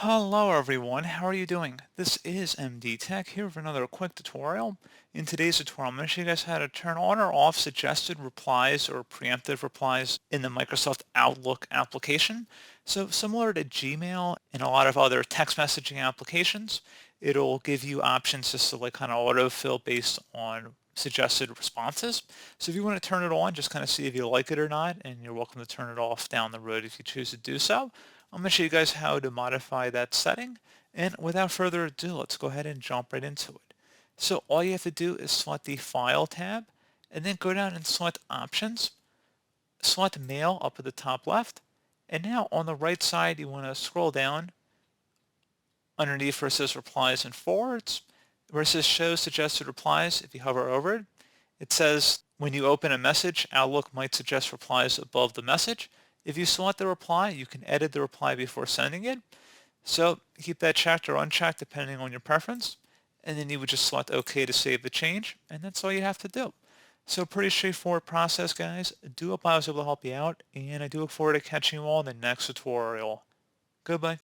Hello everyone, how are you doing? This is MD Tech here for another quick tutorial. In today's tutorial, I'm going to show you guys how to turn on or off suggested replies or preemptive replies in the Microsoft Outlook application. So similar to Gmail and a lot of other text messaging applications, it'll give you options just to like kind of autofill based on suggested responses. So if you want to turn it on, just kind of see if you like it or not, and you're welcome to turn it off down the road if you choose to do so. I'm going to show you guys how to modify that setting. And without further ado, let's go ahead and jump right into it. So all you have to do is select the File tab, and then go down and select Options. Select Mail up at the top left. And now on the right side, you want to scroll down underneath where it says Replies and Forwards. Where it says Show Suggested Replies, if you hover over it, it says when you open a message, Outlook might suggest replies above the message. If you select the reply, you can edit the reply before sending it. So keep that checked or unchecked depending on your preference. And then you would just select OK to save the change. And that's all you have to do. So pretty straightforward process, guys. I do hope I was able to help you out. And I do look forward to catching you all in the next tutorial. Goodbye.